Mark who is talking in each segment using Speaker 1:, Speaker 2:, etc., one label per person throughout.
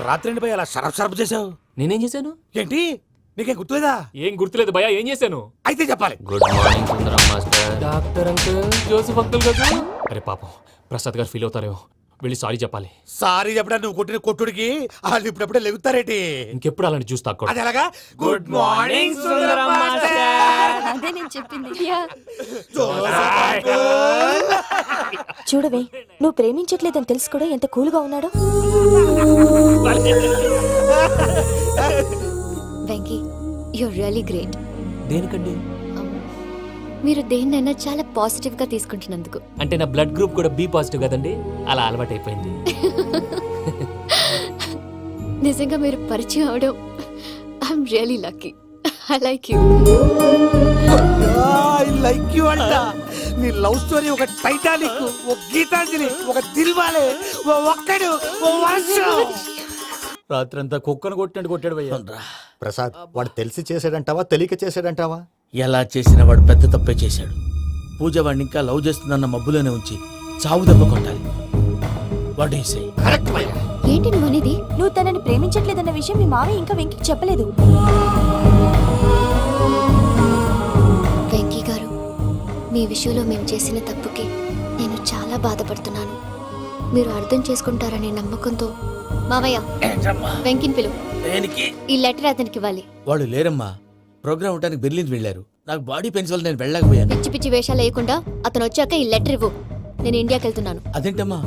Speaker 1: రాత్రి భయ అలా షరఫ్ చేసావు?
Speaker 2: నేనేం చేశాను?
Speaker 1: ఏంటి నీకేం గుర్తులేదా?
Speaker 2: ఏం గుర్తులేదు భయ, ఏం చేశాను?
Speaker 1: అయితే చెప్పాలి.
Speaker 3: Good morning Sundaram master.
Speaker 2: Doctor uncle, Joseph uncle కదా? అరే పాపం, ప్రసాద్ గారు ఫీల్ అవుతారేమో, వెళ్ళి సారీ చెప్పాలి.
Speaker 1: సారీ చెప్పడా నువ్వు కొట్టిన కొట్టుడికి వాళ్ళు ఇప్పుడప్పుడే లెగుతారేటి?
Speaker 2: ఇంకెప్పుడు అలాంటి జ్యూస్ తాక్కూడదు.
Speaker 1: అది ఎలాగా? Good morning Sundaram master.
Speaker 4: అదే నేను చెప్పింది.
Speaker 5: చూడవే, నువ్వు ప్రేమించట్లేదని తెలుసు కూడా ఎంత కూల్గా ఉన్నాడో.
Speaker 4: Venky, you're really great.
Speaker 2: దేనికండి?
Speaker 4: మీరు దేన్నైనా చాలా పాజిటివ్ గా తీసుకుంటున్నందుకు.
Speaker 2: అంటే నా బ్లడ్ గ్రూప్ కూడా బి పాజిటివ్ కదండి, అలా అలవాటు అయిపోయింది.
Speaker 4: నిజంగా మీరు పరిచయం అవడం I'm really lucky. I like you.
Speaker 1: I like you అంట. నీ లవ్ స్టోరీ ఒక టైటానిక్, ఒక గీతాంజలి, ఒక దిల్వాలే, ఓ ఒక్కడు, ఓ వర్షం. రాత్రంతా కుక్కను కొట్టినట్టు కొట్టాడు భయ్యా.
Speaker 6: ప్రసాద్, వాడు తెలిసి చేసాడంటావా తెలియక చేసాడంటావా?
Speaker 1: ఎలా చేసిన వాడు పెద్ద తప్పే చేశాడు. పూజ వాడిని ఇంకా లవ్ చేస్తుందన్న మబ్బులోనే ఉంచి చావు దెబ్బ కొట్టాలి. What you say? కరెక్ట్ భయ్యా.
Speaker 4: ఏంటి నువ్వు అనేది?
Speaker 5: నువ్వు తనని ప్రేమించట్లేదన్న విషయం మీ మావయ్య ఇంకా వెంకికి చెప్పలేదు.
Speaker 4: వెంకీ గారు, మీ విషయంలో మేము చేసిన తప్పుకి నేను చాలా బాధపడుతున్నాను. మీరు అర్థం చేసుకుంటారనే నమ్మకంతో మావయ్య వెంకిని పిలువు. ఈ లెటర్ అతనికి ఇవ్వాలి.
Speaker 1: వాళ్ళు లేరమ్మా, ప్రోగ్రామ్ ఉండడానికి బెర్లిన్ వెళ్ళారు. నాకు బాడీ పెయిన్స్ వల్ల నేను వెళ్ళలేకపోయాను.
Speaker 4: పిచ్చి పిచ్చి వేషాలు వేయకుండా అతను వచ్చాక ఈ లెటర్ ఇవ్వు. నేను ఇండియాకి వెళ్తున్నాను.
Speaker 1: అదేంటమ్మా?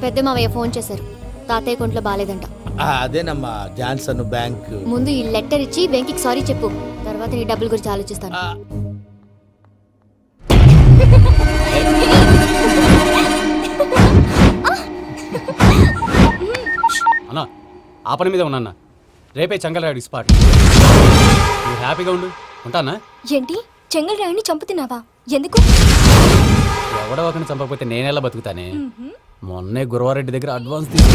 Speaker 4: పెద్ద మావయ్య ఫోన్ చేశారు, తాతయ్య కొంట్లో బాలేదంట.
Speaker 1: అదేనమ్మా, జాన్సన్ బ్యాంక్.
Speaker 4: ముందు ఈ లెటర్ ఇచ్చి వెంకికి సారీ చెప్పు, తర్వాత నీ డబ్బుల గురించి ఆలోచిస్తాను.
Speaker 7: అన్నా, ఆ పని మీద ఉన్నా. రేపే చెంగల్రాయుడు స్పాట్. నువ్వు హ్యాపీగా ఉండు. ఉంటానా?
Speaker 5: ఏంటి, చెంగల్రాయుడిని చంపుతున్నావా? ఎందుకు?
Speaker 7: ఎవడో ఒకరిని చంపకపోతే నేనెలా బతుకుతానే? మొన్నే గురవారెడ్డి దగ్గర అడ్వాన్స్ తీసుకు.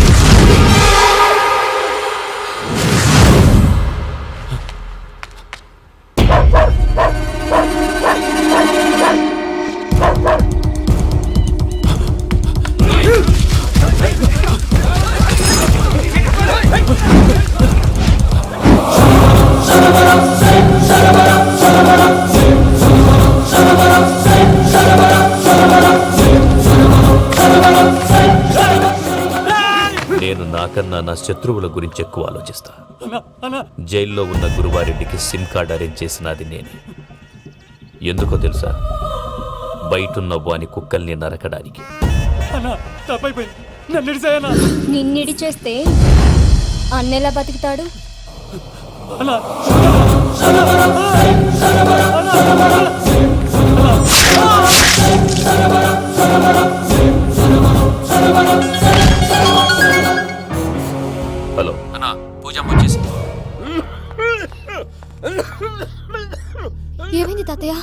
Speaker 3: నేను నాకన్నా నా శత్రువుల గురించి ఎక్కువ ఆలోచిస్తా. జైల్లో ఉన్న గురువారెడ్డికి సిమ్ కార్డ్ అరేంజ్ చేసినది నేనే. ఎందుకో తెలుసా? బయటున్న వాని కుక్కల్ని నరకడానికి.
Speaker 5: నిన్నిడి చేస్తే అన్నెలా బతుకుతాడు?
Speaker 3: హలో అన్నా, పూజమ్మ వచ్చేసింది.
Speaker 4: ఏమైంది తాతయ్య?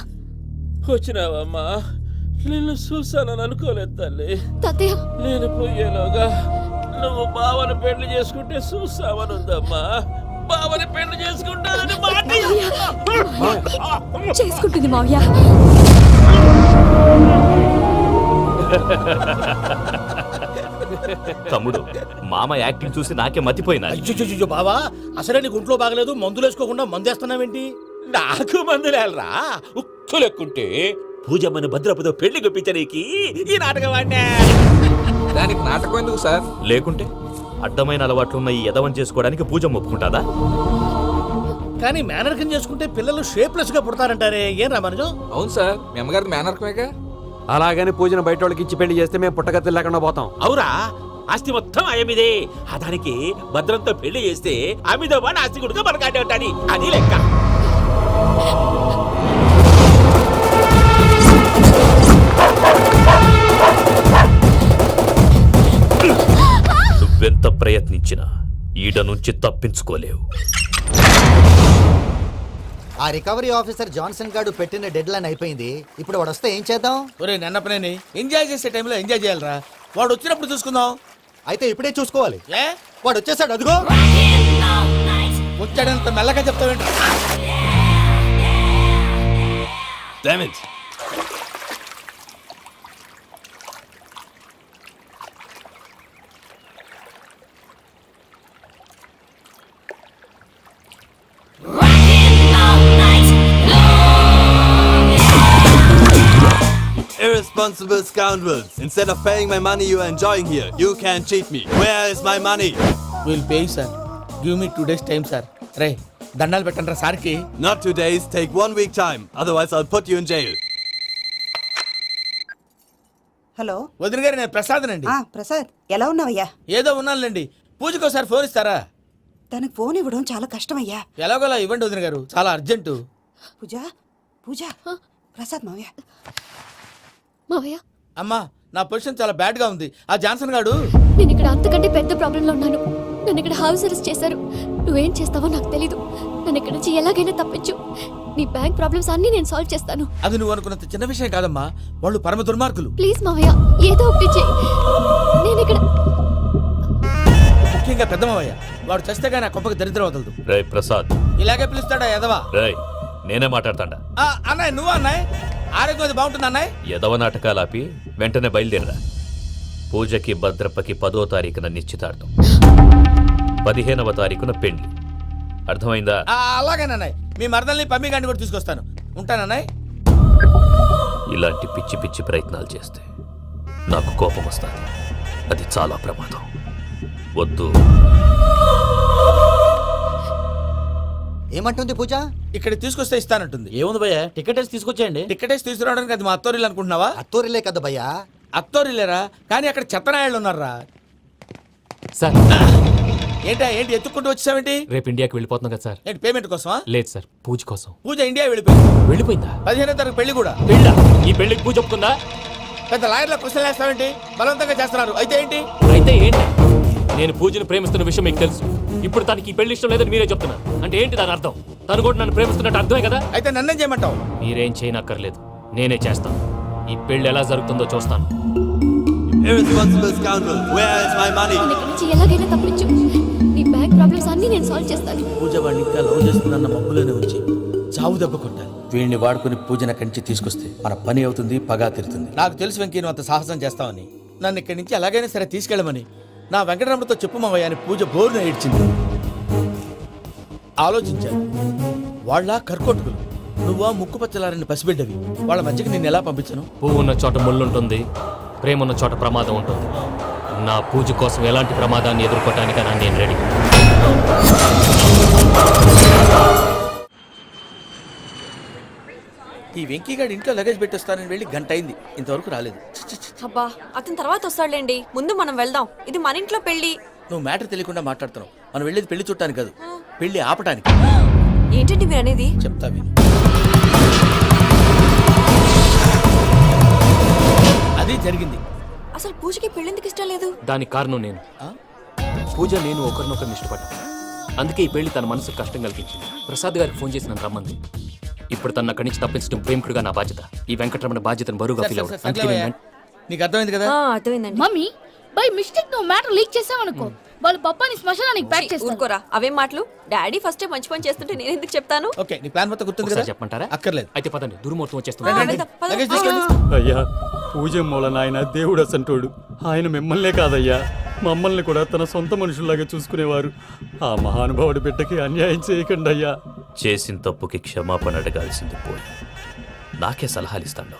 Speaker 8: వచ్చినావమ్మా, నిన్ను చూసానని అనుకోలేదు తల్లి.
Speaker 4: తాతయ్య,
Speaker 8: నేను పోయేలోగా నువ్వు బావని పెళ్లి చేసుకుంటే చూసావనుందమ్మా. బావని పెళ్లి చేసుకుంటానని
Speaker 5: చేసుకుంటుంది మావయ్య.
Speaker 3: తమ్ముడు, మామ యాక్టింగ్ చూసి నాకే మతిపోయినా.
Speaker 1: అయ్యో బావా, అసలే నీకు ఒంట్లో బాగలేదు, మందులు వేసుకోకుండా మందేస్తున్నావేంటి?
Speaker 8: నాకు మందులేరా ఉక్కు లెక్కుంటే పూజమ్మని భద్రపదో పెళ్లి గుప్పించడానికి ఈ నాటకం ఆడినా.
Speaker 7: దానికి నాటకం ఎందుకు సార్?
Speaker 3: లేకుంటే అడ్డమైన అలవాట్లున్న ఈ యదవం చేసుకోవడానికి పూజమ్మ ఒప్పుకుంటాదా?
Speaker 1: కానీ మేనర్కం చేసుకుంటే పిల్లలు షేప్లెస్ గా పుడతారంటారే, ఏం రామానుజం?
Speaker 7: అవును సార్, మీ అమ్మగారికి మేనర్కమేగా. అలాగని పూజను బయట వాళ్ళకి ఇచ్చి పెళ్లి చేస్తే మేము పుట్టగతి లేకుండా పోతాం.
Speaker 8: అవురా, ఆస్తి మొత్తం ఆయమిదే. దానికి భద్రంతో పెళ్లి చేస్తే ఆమెతో పాటు ఆస్తి గుడిగా మనకాడే ఉంటాని, అది లెక్క.
Speaker 3: నువ్వెంత ప్రయత్నించినా ఈడ నుంచి తప్పించుకోలేవు.
Speaker 6: ఆ రికవరీ ఆఫీసర్ జాన్సన్ గారు పెట్టిన డెడ్ లైన్ అయిపోయింది. ఇప్పుడు వాడు వస్తే ఏం చేద్దాం?
Speaker 1: ఒరే నన్నపనేని, ఎంజాయ్ చేసే టైంలో ఎంజాయ్ చేయాలరా. వాడు వచ్చినప్పుడు చూసుకుందాం.
Speaker 6: అయితే ఇప్పుడే చూసుకోవాలి.
Speaker 1: ఏ,
Speaker 6: వాడు వచ్చేసాడు, అదిగో
Speaker 1: వచ్చాడంత మెల్లగా చెప్తావేంటి?
Speaker 9: Irresponsible scoundrels. Instead of paying my money you are enjoying here, you can cheat me. Where is my money?
Speaker 1: Will pay sir. Give me 2 days time sir. రే దండాలు పెట్టండి రా సార్కి.
Speaker 9: Not 2 days, take 1 week time. Otherwise I'll put you in jail.
Speaker 10: Hello
Speaker 1: వదిన గారు నేను ప్రసాదనండి.
Speaker 10: ప్రసాద్ ఎలా ఉన్నావయ్యా?
Speaker 1: ఏదో ఉన్నానులేండి. పూజకి ఒకసారి ఫోన్ ఇస్తారా?
Speaker 10: తనకు ఫోన్ ఇవ్వడం చాలా కష్టమయ్యా.
Speaker 1: ఎలాగోలా ఇవ్వండి వదిన గారు, చాలా అర్జెంటు.
Speaker 10: పూజ పూజ ప్రసాద్ మావయ్య.
Speaker 4: మావయ్య
Speaker 1: అమ్మా నా పొజిషన్ చాలా బ్యాడ్ గా ఉంది. ఆ జాన్సన్ గాడు
Speaker 4: నేను ఇక్కడ అంతకంటే పెద్ద ప్రాబ్లంలో ఉన్నాను. నన్ను ఇక్కడ హౌస్ అరెస్ట్ చేశారు. నువ్వేం చేస్తావో నాకు తెలీదు. నన్ను ఇక్కడ నుంచి ఎలాగైనా తప్పించు. నీ బ్యాంక్ ప్రాబ్లమ్స్ అన్ని నేను సాల్వ్ చేస్తాను.
Speaker 1: అది నువ్వు అనుకున్నంత చిన్న విషయం కాదమ్మా. వాళ్ళు పరమ దుర్మార్గులు.
Speaker 4: ప్లీజ్ మావయ్య ఏదో ఒకటి చెయ్యి. నేను ఇక్కడ
Speaker 1: ముఖ్యంగా పెద్ద మావయ్య వాడు చస్తే కానీ ఆ కొంపకి దరిద్రం వదలదు.
Speaker 3: రే ప్రసాద్,
Speaker 1: ఇలాగే పిలుస్తాడా ఎదవా?
Speaker 3: రేయ్ నేనే మాట్లాడతాడా?
Speaker 1: అన్నయ్య నువ్వు అన్నయ్య ఆరోగ్యం అది బాగుంటుంది అన్నయ్య.
Speaker 3: ఎదవ నాటకాలు ఆపి వెంటనే బయలుదేరరా. పూజకి భద్రప్పకి 10వ తారీఖున నిశ్చితార్థం, 15వ తారీఖున పెళ్లి. అర్థమైందా?
Speaker 1: అలాగేనన్నయ్య. మీ మరదల్ని పమ్మి గాండి కూడా తీసుకొస్తాను. ఉంటానన్నయ్య.
Speaker 3: ఇలాంటి పిచ్చి పిచ్చి ప్రయత్నాలు చేస్తే నాకు కోపం వస్తుంది. అది చాలా ప్రమాదం. వద్దు.
Speaker 6: ఏమంటుంది పూజ?
Speaker 1: ఇక్కడ తీసుకొస్తే ఇస్తానంటుంది.
Speaker 2: ఏముంది భయ్య, టికెట్ వేసి తీసుకొచ్చేయండి.
Speaker 1: టికెటేసి తీసుకురావడానికి అది మా అత్తోరిల్లు అనుకుంటున్నావా?
Speaker 6: అత్తూరిలే కదా భయ్యా.
Speaker 1: అత్తోరిల్లేరా, కానీ అక్కడ చెత్తనాయాళ్ళు ఉన్నారా.
Speaker 2: సార్
Speaker 1: ఏంటి ఎత్తుక్కుంటూ వచ్చావేంటి?
Speaker 2: రేపు ఇండియాకి వెళ్ళిపోతున్నాం కదా సార్.
Speaker 1: ఏంటి పేమెంట్ కోసమా?
Speaker 2: లేదు సార్, పూజ కోసం.
Speaker 1: పూజ ఇండియా వెళ్ళిపోయింది.
Speaker 2: వెళ్ళిపోయిందా?
Speaker 1: 15వ తారీఖు పెళ్లి కూడా.
Speaker 2: పెళ్ళా? ఈ పెళ్లికి పూజ ఒప్పుకుందా?
Speaker 1: పెద్ద లాయర్ల క్వశ్చన్ వేస్తావేంటి? బలవంతంగా చేస్తున్నారు. అయితే ఏంటి?
Speaker 2: అయితే ఏంటి? నేను పూజను ప్రేమిస్తున్న విషయం మీకు తెలుసు. ఇప్పుడు తనకి ఈ పెళ్లి ఇష్టం లేదని మీరే చెప్తున్నారు. అంటే ఏంటి దాని అర్థం? తను కూడా నన్ను ప్రేమిస్తున్నట్టు అర్థమే కదా?
Speaker 1: అయితే నన్నేం చేయమంటావు?
Speaker 2: మీరేం చేయనక్కర్లేదు, నేనే చేస్తాను. ఈ పెళ్లి ఎలా జరుగుతుందో చూస్తాను.
Speaker 9: Irresponsible scoundrel. Where is my money?
Speaker 4: నన్ను ఇక్కడ నుంచి ఎలాగైనా తప్పించు. నీ బ్యాంక్ ప్రాబ్లమ్స్ అన్ని నేను సాల్వ్ చేస్తాను.
Speaker 1: పూజ వాడిని ఇంకా లవ్ చేస్తుందన్న మబ్బులోనే వచ్చి చావు దెబ్బ కొట్టాలి. వీడిని వాడుకుని పూజన కంచి తీసుకొస్తే మన పని అవుతుంది, పగా తిరుతుంది. నాకు తెలుసు వెంకీ నువ్వు అంత సాహసం చేస్తావని. నన్ను ఇక్కడి నుంచి ఎలాగైనా సరే తీసుకెళ్ళమని నా వెంకటరమణతో చెప్పు మావయ్య అని పూజ బోరున ఏడ్చింది. ఆలోచించాను. వాళ్ళ కర్కోటకులు, నువ్వా ముక్కు పచ్చలారని పసిబిడ్డవి. వాళ్ళ మధ్యకి నేను ఎలా పంపించను?
Speaker 2: పువ్వు ఉన్న చోట ముళ్ళుంటుంది, ప్రేమ ఉన్న చోట ప్రమాదం ఉంటుంది. నా పూజ కోసం ఎలాంటి ప్రమాదాన్ని ఎదుర్కోవటానికైనా నేను రెడీ.
Speaker 1: ఈ వెంకీగాడి ఇంట్లో లగేజ్ పెట్టొస్తానని వెళ్ళి గంట అయింది, ఇంతవరకు రాలేదు.
Speaker 5: అబ్బా అతని తర్వాత వస్తాడులేండి, ముందు మనం వెళ్దాం. ఇది మన ఇంట్లో పెళ్లి.
Speaker 1: నువ్వు మ్యాటర్ తెలియకుండా మాట్లాడుతున్నావు. మనం వెళ్ళేది పెళ్లి చుట్టానికి కాదు, పెళ్లి ఆపటానికి.
Speaker 5: ఏంటండి మీరు అనేది?
Speaker 1: చెప్తా విను. అది జరిగింది.
Speaker 5: అసలు పూజకి పెళ్ళెందుకు ఇష్టం లేదు?
Speaker 2: దానికి కారణం నేను. పూజ నేను ఒకరినొకరిని ఇష్టపడ్డా. అందుకే ఈ పెళ్లి తన మనసుకు కష్టం కలిగించింది. ప్రసాద్ గారికి ఫోన్ చేసి నన్ను రమ్మంది. ఇప్పుడు తన అక్కడి నుంచి తప్పించడం ప్రేమికుడిగా నా బాధ్యత. ఈ వెంకటరమణ బాధ్యతను బరువుగా ఫీల్ అవ్వడం. అందుకే నేను
Speaker 1: నీకు అర్థమైంది కదా?
Speaker 5: అర్థమైందండి.
Speaker 11: మమ్మీ బై మిస్టేక్ నువ్వు మ్యాటర్ లీక్ చేసావనుకో, వాళ్ళు పప్పాని శ్మశానానికి ప్యాక్ చేస్తారు.
Speaker 5: ఊరుకోరా, అవేం మాటలు. డాడీ ఫస్ట్ మంచి పని చేస్తుంటే నేను ఎందుకు చెప్తాను?
Speaker 1: ఓకే, నీ ప్లాన్ మొత్తం గుర్తుంది
Speaker 2: ఒకసారి
Speaker 1: కదా?
Speaker 2: చెప్పమంటారా?
Speaker 1: అక్కర్లేదు.
Speaker 2: అయితే పదండి, దుర్ముహూర్తం
Speaker 1: రండి,
Speaker 2: వచ్చేస్తుంది.
Speaker 1: రండి.
Speaker 5: వెళ్దాం, పద.
Speaker 1: లగేజ్ తీసుకెళ్ళు.
Speaker 7: అయ్యా పూజ మూలన ఆయన దేవుడు అసంటోడు. ఆయన మిమ్మల్నే కాదయ్యా, మమ్మల్ని కూడా తన సొంత మనుషుల్లాగా చూసుకునేవారు. ఆ మహానుభావుడి బిడ్డకి అన్యాయం చేయకండి అయ్యా.
Speaker 3: చేసిన తప్పుకి క్షమాపణ అడగాల్సింది పోయి నాకే సలహాలు ఇస్తాడు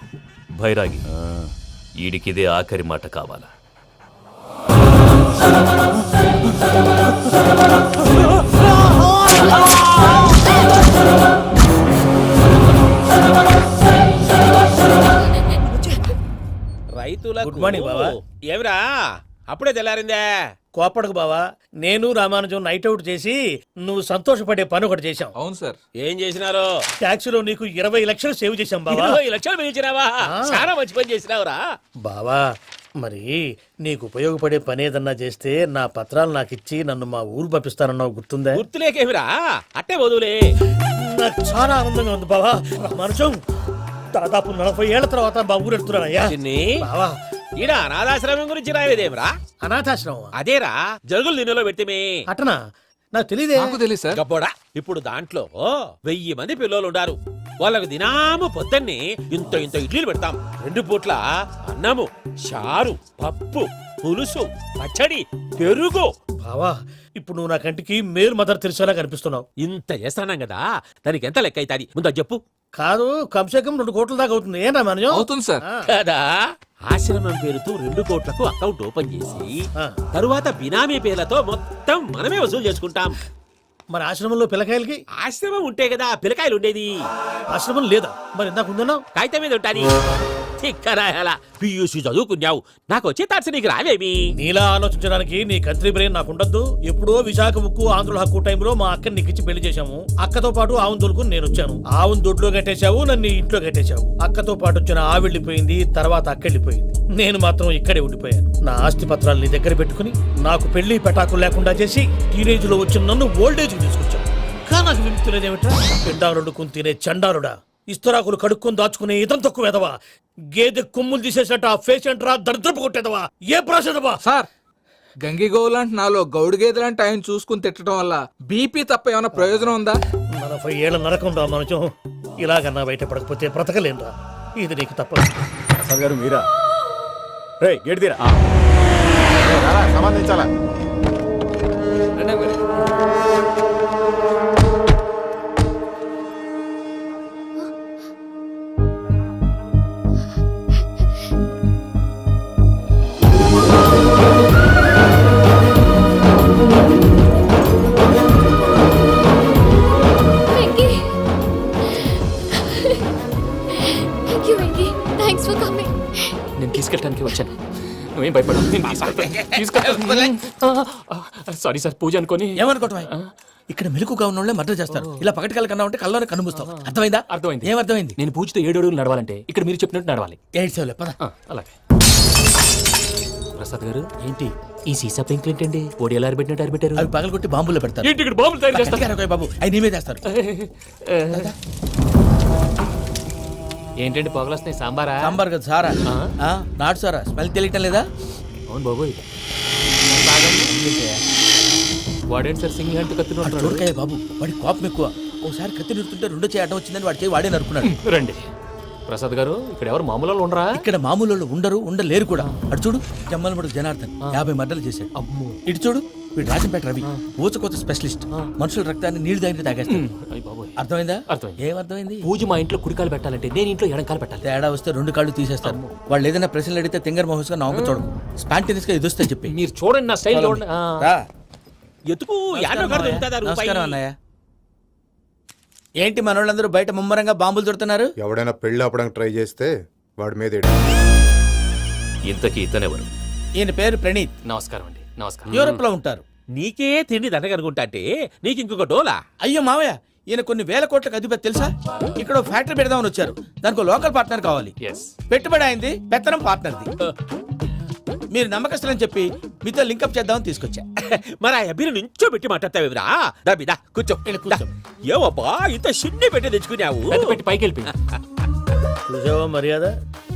Speaker 3: భైరాగి. ఈడికిదే ఆఖరి మాట కావాలా?
Speaker 8: రైతులకు
Speaker 1: గుడ్ మార్నింగ్ బావా.
Speaker 8: ఏమిరా అప్పుడే తెల్లారిందే?
Speaker 1: కోపడకు బావా, నేను రామానుజం నైట్ అవుట్ చేసి నువ్వు సంతోషపడే పని ఒకటి చేశాం.
Speaker 2: అవును సార్.
Speaker 8: ఏం చేసినారు?
Speaker 1: ట్యాక్సీలో నీకు 20 లక్షలు సేవ్ చేశాం బావా.
Speaker 8: 20 లక్షలు మిగిల్చినావా? చాలా మంచి పని చేసినావురా
Speaker 1: బావా, మరి నీకు ఉపయోగపడే పని ఏదన్నా చేస్తే నా పత్రాలు నాకు ఇచ్చి నన్ను మా ఊరు పంపిస్తానన్నావు, గుర్తుందా?
Speaker 8: గుర్తులేకేమిరా, అట్టే వదులే.
Speaker 1: నాకు చాలా ఆనందంగా ఉంది బావా. రామానుజం దాదాపు 40 ఏళ్ల తర్వాత మా ఊరు ఎడుతున్నానయ్యా.
Speaker 8: చిన్ని
Speaker 1: బావా,
Speaker 8: ఈడ అనాథాశ్రమం గురించి రాయలేదేమిరా?
Speaker 1: అనాథాశ్రమం
Speaker 8: అదేరా, జరుగులు నిన్నలో పెట్టిమే.
Speaker 1: అటనా? నాకు తెలియదే.
Speaker 2: తెలియదు సార్.
Speaker 8: గబ్బోడా, ఇప్పుడు దాంట్లో 1000 మంది పిల్లలు ఉండారు. వాళ్ళకు దినాము పొద్దున్నే ఇంత ఇంత ఇడ్లీలు పెడతాం. 2 పూట్ల అన్నము, చారు, పప్పు, పులుసు, పచ్చడి, పెరుగు.
Speaker 1: బావా, ఇప్పుడు నువ్వు నా కంటికి మేలు మదర్ తెరిసేలా కనిపిస్తున్నావు.
Speaker 8: ఇంత చేస్తానం కదా, దానికి ఎంత లెక్క అవుతుంది ముందు అది చెప్పు.
Speaker 1: కాదు కంసే కం 2 కోట్ల దాకా అవుతుంది ఏనా మనం
Speaker 7: అవుతుంది సార్.
Speaker 8: కదా ఆశ్రమం పేరుతో 2 కోట్లకు అకౌంట్ ఓపెన్ చేసి తరువాత బినామీ పేర్లతో మొత్తం మనమే వసూలు చేసుకుంటాం.
Speaker 1: మరి ఆశ్రమంలో పిల్లకాయలకి
Speaker 8: ఆశ్రమం ఉంటే కదా పిల్లకాయలు ఉండేది.
Speaker 1: ఆశ్రమం లేదా మరి ఇందాక ఉందన్నావు.
Speaker 8: కాగితం మీద ఉంటాది. తిక్కరాయాల పియూసీ చదువుకున్నావు, నాకు వచ్చే తాట్స్ నీకు రావేమి?
Speaker 1: నీలా ఆలోచించడానికి నీ కంట్రీ బ్రెయిన్ నాకు ఉండద్దు. ఎప్పుడో విశాఖ ఉక్కు ఆంధ్రుల హక్కు టైంలో మా అక్కని నీకిచ్చి పెళ్లి చేశాము. అక్కతో పాటు ఆవును దొడుకుని నేను వచ్చాను. ఆవును దొడ్లో కట్టేశావు, నన్ను ఇంట్లో కట్టేశావు. అక్కతో పాటు వచ్చిన ఆవు వెళ్ళిపోయింది, తర్వాత అక్క వెళ్ళిపోయింది. నేను మాత్రం ఇక్కడే ఉండిపోయాను. నా ఆస్తి పత్రాలు నీ దగ్గర పెట్టుకుని నాకు పెళ్లి పెటాకులు లేకుండా చేసి టీనేజ్ లో వచ్చిన నన్ను ఓల్డేజ్ తీసుకొచ్చావు. కానీ నాకు విముక్తి లేదేమిట్రా? పిండారుడుకుని తినే చండారుడా, ఇస్తరాకులు కడుక్కొని దాచుకునే ఇతం తక్కువ ఎదవా, గేదె కొమ్ములు తీసేసట ఆ పేషెంట్ రా దరిద్రపు కొట్టేదవా, ఏ ప్రాసెదవా?
Speaker 7: సార్ గంగిగోవు లాంటి నాలో గౌడు గేదె లాంటి ఆయన చూసుకుని తిట్టడం వల్ల బీపీ తప్ప ఏమైనా ప్రయోజనం ఉందా?
Speaker 1: 40 ఏళ్ల నరకం రా మనచం. ఇలాగన్నా బయటపడకపోతే బ్రతకలేనురా. ఇది నీకు తప్పదు.
Speaker 7: సార్ గారు మీరా? రే గేట్ తీరా.
Speaker 9: సంబంధించాలా?
Speaker 4: Venky, thank you Venky, thanks for coming.
Speaker 2: నేను తీసుకెళ్ళడానికి వచ్చాను, నువ్వేం భయపడవు. నేను తీసుకెళ్తాను. సారీ సార్, పూజ అనుకొని.
Speaker 1: ఏమనుకోవటం? ఇక్కడ మెలకుగా ఉన్న వాళ్ళే మర్డర్ చేస్తారు. ఇలా పగటి కళ్ళ కన్నా ఉంటే కళ్ళలోనే కనుమూస్తావు. అర్థమైందా?
Speaker 2: అర్థమైంది.
Speaker 1: ఏమర్థమైంది?
Speaker 2: నేను పూజతో 7 అడుగులు నడవాలంటే ఇక్కడ మీరు చెప్పినట్టు నడవాలి.
Speaker 1: 8 సేవలే పద.
Speaker 2: అలాగే. ప్రసాద్ గారు,
Speaker 1: ఏంటి
Speaker 2: ఈ సీసా పెంకులు ఏంటండి? ఓడి ఎలా అరబెట్టినట్టు అరబెట్టారు?
Speaker 1: అవి పగలగొట్టి బాంబులో పెడతారు.
Speaker 2: ఏంటి ఇక్కడ బాంబులు తయారు చేస్తారు?
Speaker 1: గట్టిగా అరవై బాబు, అవి నీవే చేస్తారు.
Speaker 2: ఏంటండి పొగలు వస్తున్నాయి? సాంబారా?
Speaker 1: సాంబార్ కదా సారా. నాటు సారా. స్మెల్ తెలియటం లేదా?
Speaker 2: అవును బాబోయ్. వాడేంటి సార్ సింగిల్ హ్యాండ్ కత్తి నరుకుతున్నాడు?
Speaker 1: చూడకాయ బాబు, వాడి కోపం ఎక్కువ. ఒకసారి కత్తి నిరుతుంటే 2 చేయడం వచ్చిందని వాడి చేయి వాడే నరుకున్నాడు.
Speaker 2: రండి ప్రసాద్ గారు, ఇక్కడ ఎవరు మామూలు వాళ్ళు ఉండరా?
Speaker 1: ఇక్కడ మామూలు వాళ్ళు ఉండలేరు కూడా. అటు చూడు, జమ్మలమడు జనార్దన్ 50 మర్డర్లు చేశాడు.
Speaker 2: అమ్మో.
Speaker 1: ఇటు చూడు, వీడు రాజంపేట రవి ఊచకోత స్పెషలిస్ట్. మనుషుల రక్తాన్ని నీళ్లు దగ్గర తాగేస్తాడు.
Speaker 2: అయ్య బాబోయ్.
Speaker 1: అర్థమైందా?
Speaker 2: అర్థమైంది.
Speaker 1: ఏమర్థమైంది?
Speaker 2: పూజ మా ఇంట్లో కుడికాలు పెట్టాలంటే నేను ఇంట్లో ఎడంకాలు పెట్టాలి.
Speaker 1: తేడా వస్తే 2 కాళ్ళు తీసేస్తారు. వాళ్ళు ఏదైనా ప్రశ్నలు అడిగితే తింగర్ మహోస్ గా నవ్వు చూడకు. స్పాంటినియస్ గా ఎదుస్తా చెప్పి.
Speaker 2: మీరు చూడండి నా స్టైల్ చూడండి.
Speaker 1: రా.
Speaker 8: ఎతుకు యాడో కాడ దొరుకుతుందా రూపాయి?
Speaker 1: నమస్కారం అన్నయ్య. ఏంటి మనోళ్ళందరూ బయట ముమ్మరంగా బాంబులు దొరుకుతున్నారు?
Speaker 9: ఎవడైనా పెళ్లి ఆపడానికి ట్రై చేస్తే వాడి మీద
Speaker 3: ఇంతకీ ఇతనెవరు?
Speaker 1: ఈయన పేరు ప్రణీత్.
Speaker 2: నమస్కారం అండి. నమస్కారం.
Speaker 1: యూరోప్ లో ఉంటారు.
Speaker 8: నీకే తిండి దండగనుకుంటా అంటే నీకు ఇంకొక డోలా?
Speaker 1: అయ్యో మావయ్య, ఈయన కొన్ని వేల కోట్లకు అధిపతి తెలుసా? ఇక్కడ ఓ ఫ్యాక్టరీ పెడదామని వచ్చారు. దానికి లోకల్ పార్ట్నర్ కావాలి.
Speaker 2: Yes.
Speaker 1: పెట్టుబడి అయింది, పెత్తనం పార్ట్నర్ది. మీరు నమ్మకస్తులని చెప్పి మీతో లింకప్ చేద్దామని తీసుకొచ్చా.
Speaker 8: మరి ఆ అబ్బిని నుంచో పెట్టి మాట్లాడతావేమిరా? దాబిదా కూర్చో.
Speaker 1: కూర్చో.
Speaker 8: ఏవబ్బా ఇంత సిన్ని పెట్టి తెచ్చుకున్నావు?
Speaker 2: పెద్ద పెట్టి పైకి వెళ్ళి
Speaker 1: చూసావా మర్యాద,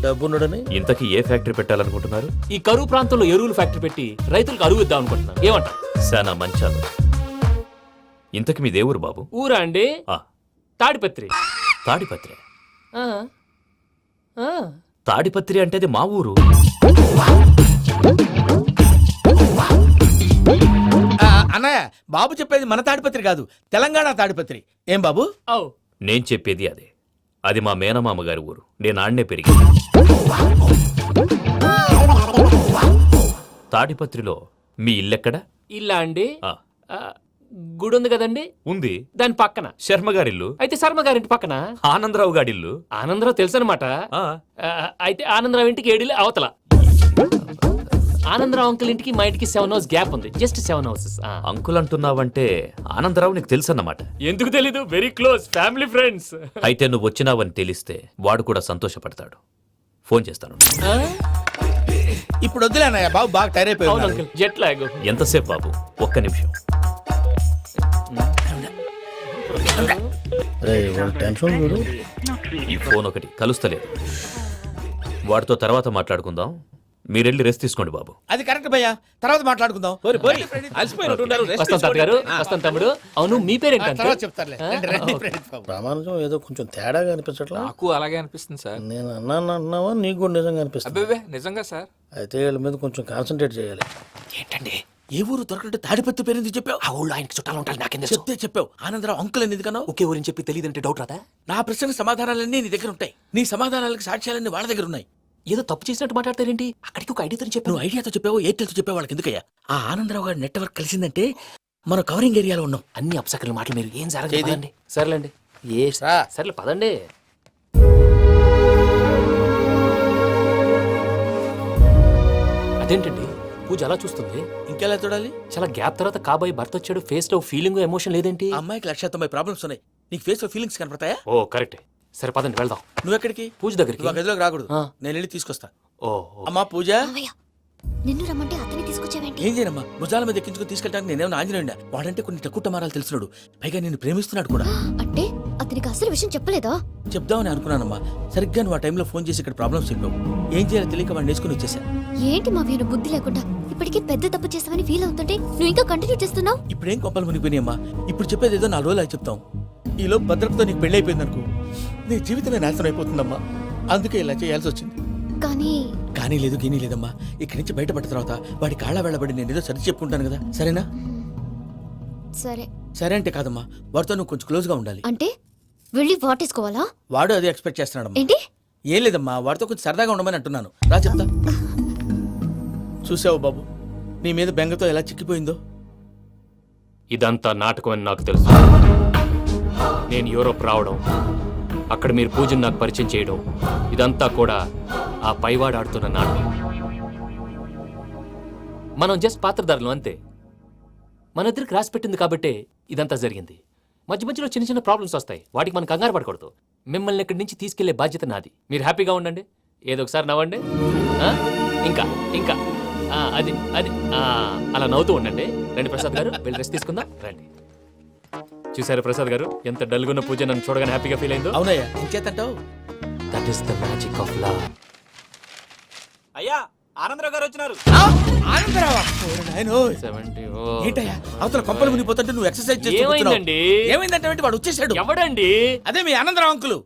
Speaker 1: డబ్బున్నడని.
Speaker 3: ఇంతకీ ఏ ఫ్యాక్టరీ పెట్టాలనుకుంటున్నారు?
Speaker 2: ఈ కరువు ప్రాంతంలో ఎరువులు ఫ్యాక్టరీ పెట్టి రైతులకు అరువు ఇద్దాం అనుకుంటున్నాను. ఏమంటారు?
Speaker 3: శానా మంచాలు. ఇంతకి మీ దేవురు బాబు?
Speaker 2: ఊరా అండి?
Speaker 3: ఆ,
Speaker 2: తాడిపత్రి.
Speaker 3: తాడిపత్రి.
Speaker 2: ఆ. ఆ.
Speaker 3: తాడిపత్రి అంటే అది మా ఊరు.
Speaker 1: అన్నయ్య, బాబు చెప్పేది మన తాడిపత్రి కాదు, తెలంగాణ తాడిపత్రి. ఏం బాబు?
Speaker 2: ఓ.
Speaker 3: నేను చెప్పేది అదే. అది మా మేనమామ గారి ఊరు. నేను ఆడనే పెరిగింది. తాడిపత్రిలో మీ ఇల్లెక్కడ?
Speaker 2: ఇల్లా అండి?
Speaker 3: ఆ,
Speaker 2: ఆ, గుడి ఉంది కదండి,
Speaker 3: ఉంది.
Speaker 2: దాని పక్కన.
Speaker 3: శర్మ గారిల్లు.
Speaker 2: అయితే శర్మ గారింటి పక్కన
Speaker 3: ఆనందరావు గారిల్లు.
Speaker 2: ఆనందరావు తెలుసు అనమాట.
Speaker 3: ఆ,
Speaker 2: అయితే ఆనందరావు ఇంటికి 7 అవతల. ఆనందరావు అంకుల్ ఇంటికి మా ఇంటికి 7 హౌస్ గ్యాప్ ఉంది. Just 7 houses.
Speaker 3: అంకుల్ అంటున్నావంటే ఆనందరావు నీకు తెలుసన్నమాట.
Speaker 2: ఎందుకు తెలీదు? Very close family friends.
Speaker 3: అయితే నువ్వు వచ్చినావని తెలిస్తే వాడు కూడా సంతోషపడతాడు. ఫోన్ చేస్తాను.
Speaker 1: ఇప్పుడు వద్దులే అన్నయ్య, బాబు బాగా టైర్
Speaker 2: అవును
Speaker 1: అయిపోయి.
Speaker 2: Uncle, jet lag.
Speaker 3: ఎంతసేపు బాబు? ఒక్క నిమిషం.
Speaker 1: టెన్షన్ చూడు.
Speaker 3: ఈ ఫోన్ ఒకటి కలుస్తలేదు. వాడితో తర్వాత మాట్లాడుకుందాం. మీరెళ్ళి రెస్ట్ తీసుకోండి బాబు.
Speaker 1: అది కరెక్ట్ భయ్యా, తర్వాత మాట్లాడుకుందాం.
Speaker 8: పోయి అలసిపోయినట్టున్నారు. రెస్ట్
Speaker 2: వస్తాం తాత గారు, వస్తాం తమ్ముడు. అవును, మీ పేరేంటి
Speaker 1: తర్వాత
Speaker 2: అంకుల్?
Speaker 1: చెప్తారులే. రండి, రండి, ప్రణీత్ బాబు. ప్రామాణికం ఏదో కొంచెం తేడాగా అనిపించట్లా?
Speaker 7: నాకు అలాగే అనిపిస్తుంది సార్.
Speaker 1: నేను అన్నావా నీకు కూడా నిజంగా అనిపిస్తుంది?
Speaker 7: అబ్బే నిజంగా సార్.
Speaker 1: అయితే వీళ్ళ మీద కొంచెం కాన్సన్ట్రేట్ చేయాలి.
Speaker 2: ఏంటండి
Speaker 1: ఏ ఊరు దొరకట్టు తాడిపత్రి పేరు ఎందుకు చెప్పావు?
Speaker 2: ఆ ఊళ్ళో ఆయనకి చుట్టాలు ఉంటారు, నాకేం
Speaker 1: చెప్తే చెప్పావు. ఆనందరావు అంకుల్ అని ఎందుకన్నావు?
Speaker 2: ఒకే ఊరిని చెప్పి తెలియదంటే డౌట్ రాదా?
Speaker 1: నా ప్రశ్నకు సమాధానాలన్నీ నీ దగ్గర ఉంటాయి. నీ సమాధానాలకు సాక్ష్యాలన్నీ వాళ్ళ దగ్గర ఉన్నాయి.
Speaker 2: ఏదో తప్పు చేసినట్టు మాట్లాడతారేంటి? అక్కడికి ఒక ఐడియాతో చెప్పు.
Speaker 1: నువ్వు ఐడియాతో చెప్పావు, ఎయిర్టెల్తో చెప్పావు, వాళ్ళకి ఎందుకయ్యా? ఆ ఆనందరావు గారి నెట్వర్క్ కలిసిందంటే మనం కవరింగ్ ఏరియాలో ఉన్నాం.
Speaker 2: అన్ని అప్సకర్ల మాటలు మీరు ఏం
Speaker 1: ఏది?
Speaker 2: జరగదండి. సర్లేండి, ఏ సర్లే పదండి. అదేంటండి పూజ అలా చూస్తుంది?
Speaker 1: ఇంకెలా చూడాలి?
Speaker 2: చాలా గ్యాప్ తర్వాత కాబోయే భర్త వచ్చాడు, ఫేస్ లో ఫీలింగ్ ఎమోషన్ లేదేంటి?
Speaker 1: ఆ అమ్మాయికి 190 ప్రాబ్లమ్స్ ఉన్నాయి. నీకు ఫేస్ లో ఫీలింగ్స్ కనపడతాయా?
Speaker 2: ఓ కరెక్ట్. సరే పదండి వెళ్దాం.
Speaker 1: నువ్వెక్కడికి?
Speaker 2: పూజ దగ్గరికి.
Speaker 1: నువ్వు ఆ గదిలోకి రాకూడదు.
Speaker 2: ఆ.
Speaker 1: నేను వెళ్ళి తీసుకొస్తా.
Speaker 2: ఓ
Speaker 1: అమ్మా పూజ,
Speaker 4: మావయ్య నిన్ను రమ్మంటే అతన్ని తీసుకొచ్చావేంటి?
Speaker 1: ఏం చేయనమ్మా? భుజాల మీద ఎక్కించుకుని తీసుకెళ్ళడానికి నేనేమన్నా ఆంజనేయుడా? వాడంటే కొన్ని తక్కువ టమారాలు తెలిసినాడు, పైగా నేను ప్రేమిస్తున్నాడు కూడా.
Speaker 4: అంటే అతనికి అసలు విషయం చెప్పలేదా?
Speaker 1: చెప్దామని అనుకున్నానమ్మా. సరిగ్గా నువ్వు ఆ టైంలో ఫోన్ చేసి ఇక్కడ ప్రాబ్లమ్స్ చెప్పావు. ఏం చేయాలో తెలియక వాడిని వేసుకుని వచ్చేసా.
Speaker 4: ఏంటి మావయ్య నువ్వు బుద్ధి లేకుండా ఇప్పటికీ పెద్ద తప్పు చేస్తావని ఫీల్ అవుతుంటే నువ్వు ఇంకా కంటిన్యూ చేస్తున్నావు?
Speaker 1: ఇప్పుడేం కొప్పలు మునిగిపోయినాయమ్మా. ఇప్పుడు చెప్పేది ఏదో 4 రోజులు చెప్తాం. ఈలో భద్రతతో నీకు పెళ్లి అయిపోయింది అనుకో, నీ జీవితమే నాశనం అయిపోతుందమ్మా. అందుకే ఇలా చేయాల్సి వచ్చింది.
Speaker 4: కానీ
Speaker 1: లేదు గీనీ లేదమ్మా. ఇక్కడి నుంచి బయటపడ్డ తర్వాత వాడి కాళ్ళ వెళ్ళబడి నేను ఏదో సరి చెప్పుకుంటాను కదా, సరేనా?
Speaker 4: సరే.
Speaker 1: సరే అంటే కాదమ్మా, వాడితో నువ్వు కొంచెం క్లోజ్గా ఉండాలి.
Speaker 4: అంటే వెళ్ళి వాటేసుకోవాలా?
Speaker 1: వాడు అదే ఎక్స్పెక్ట్ చేస్తున్నాడమ్మా.
Speaker 4: ఏంటి?
Speaker 1: ఏం లేదమ్మా, వాడితో కొంచెం సరదాగా ఉండమని అంటున్నాను. రా చెప్తా. చూసావు బాబు, నీ మీద బెంగతో ఎలా చిక్కిపోయిందో.
Speaker 2: ఇదంతా నాటకం అని నాకు తెలుసు. నేను యూరోప్ రావడం, అక్కడ మీరు పూజను నాకు పరిచయం చేయడం, ఇదంతా కూడా ఆ పైవాడు ఆడుతున్న నాటకం. మనం జస్ట్ పాత్రధారులు అంతే. మన ఇద్దరికి రాసి పెట్టింది కాబట్టే ఇదంతా జరిగింది. మధ్య మధ్యలో చిన్న చిన్న ప్రాబ్లమ్స్ వస్తాయి, వాటికి మనం కంగారు పడకూడదు. మిమ్మల్ని ఇక్కడి నుంచి తీసుకెళ్లే బాధ్యత నాది. మీరు హ్యాపీగా ఉండండి, ఏదో ఒకసారి నవ్వండి. ఆ? ఇంకా ఇంకా అది అది అలా నవ్వుతూ ఉండండి. రండి ప్రసాద్ గారు, వెళ్ళి రెస్ట్ తీసుకుందాం. రండి. చూసారు ప్రసాద్ గారు, ఎంత డల్గున్న పూజ నన్ను చూడగానే హ్యాపీగా ఫీల్ అయిందో.
Speaker 1: అవునయ్యా, ఇంకేతంటావు?
Speaker 2: That is the magic of love.
Speaker 9: అయ్యా ఆనందరావు గారు వచ్చినారు.
Speaker 1: ఏంటయ్యా అవతల కొంపలు మునిగిపోతుంటే నువ్వు ఎక్సర్సైజ్ చేస్తూ కూర్చున్నావు.
Speaker 2: ఏమైందండి?
Speaker 1: ఏమైందంటే వాడు వచ్చేసాడు.
Speaker 2: ఎవడండి?
Speaker 1: అదే మీ ఆనందరావు అంకులు.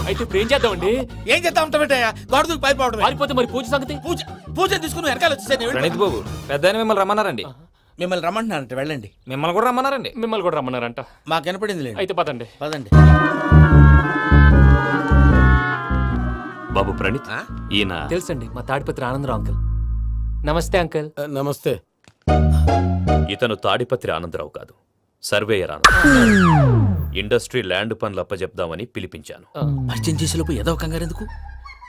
Speaker 2: అయితే ఇప్పుడు ఏం చేద్దామండి?
Speaker 1: ఏం చేస్తా ఉంటావేటయ్యా? గొడవకు పైపోవడం.
Speaker 2: పారిపోతే మరి పూజ సంగతి?
Speaker 1: పూజ తీసుకుని వెనకాల వచ్చేసాను.
Speaker 12: ప్రణీత్ బాబు, పెద్ద మిమ్మల్ని రమ్మన్నారండి.
Speaker 1: మిమ్మల్ని రమ్మంటున్నారంట, వెళ్ళండి.
Speaker 12: మిమ్మల్ని కూడా రమ్మన్నారండి.
Speaker 2: మిమ్మల్ని కూడా రమ్మన్నారంట.
Speaker 1: మాకు వినపడింది లేదు.
Speaker 2: అయితే పదండి.
Speaker 1: పదండి.
Speaker 3: బాబు ప్రణీత్, ఈయన
Speaker 2: తెలుసండి, మా తాడిపత్రి ఆనందరావు అంకుల్. నమస్తే అంకుల్.
Speaker 1: నమస్తే.
Speaker 3: ఇతను తాడిపత్రి ఆనందరావు కాదు, సర్వేయర్ ఆనందరావు. ఇండస్ట్రీ ల్యాండ్ పనులు అప్పచెప్దామని పిలిపించాను.
Speaker 1: పరిచయం చేసేలోపు ఏదో కంగారు ఎందుకు?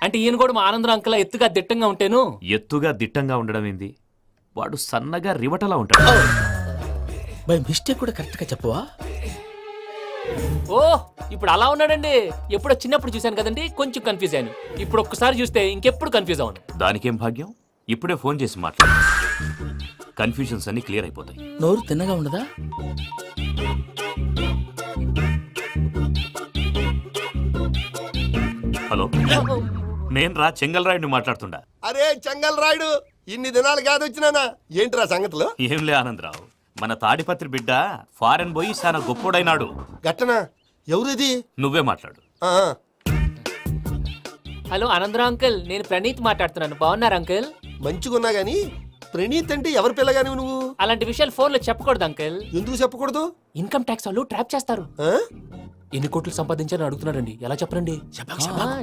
Speaker 2: అంటే ఈయన కూడా మా ఆనందరావు అంకుల్ ఎత్తుగా దిట్టంగా ఉంటాను.
Speaker 3: ఎత్తుగా దిట్టంగా ఉండడం ఏంది? వాడు సన్నగా రివటలా ఉంటాడు.
Speaker 1: బై మిస్టేక్ కూడా కరెక్ట్ గా చెప్పవా?
Speaker 2: ఓ ఇప్పుడు అలా ఉన్నాడండి. ఎప్పుడో చిన్నప్పుడు చూశాను కదండి, కొంచెం కన్ఫ్యూజ్ అయ్యాను. ఇప్పుడు ఒక్కసారి చూస్తే ఇంకెప్పుడు కన్ఫ్యూజ్ అవ్వను.
Speaker 3: దానికేం భాగ్యం, ఇప్పుడే ఫోన్ చేసి మాట్లాడు. కన్ఫ్యూజన్స్ అన్ని క్లియర్ అయిపోతాయి.
Speaker 1: నోరు తిన్నగా ఉండదా?
Speaker 3: హలో, నేను రా చెంగల్ రాయుడిని మాట్లాడుతుండా.
Speaker 9: అరే చెంగల్ రాయుడు, ఇన్ని దినాలు కాదు వచ్చినానా? ఏంట్రా సంగతులు?
Speaker 3: ఏంలే ఆనందరావు, మన తాడిపత్రి బిడ్డ ఫారెన్ పోయి చాలా గొప్పోడైనాడు.
Speaker 9: గట్టనా? ఎవరిది?
Speaker 3: నువ్వే మాట్లాడు.
Speaker 2: హలో ఆనందరావు అంకుల్, నేను ప్రణీత్ మాట్లాడుతున్నాను. బాగున్నారు అంకుల్?
Speaker 9: మంచిగున్నా గాని ప్రణీత్ అంటే ఎవరి పిల్లగాని నువ్వు?
Speaker 2: అలాంటి విషయాలు ఫోన్లో చెప్పకూడదు అంకుల్.
Speaker 9: ఎందుకు చెప్పకూడదు?
Speaker 2: ఇన్కమ్ ట్యాక్స్ వాళ్ళు ట్రాప్ చేస్తారు. ఎన్ని కోట్లు సంపాదించాలని అడుగుతున్నారండి, ఎలా చెప్పరండి?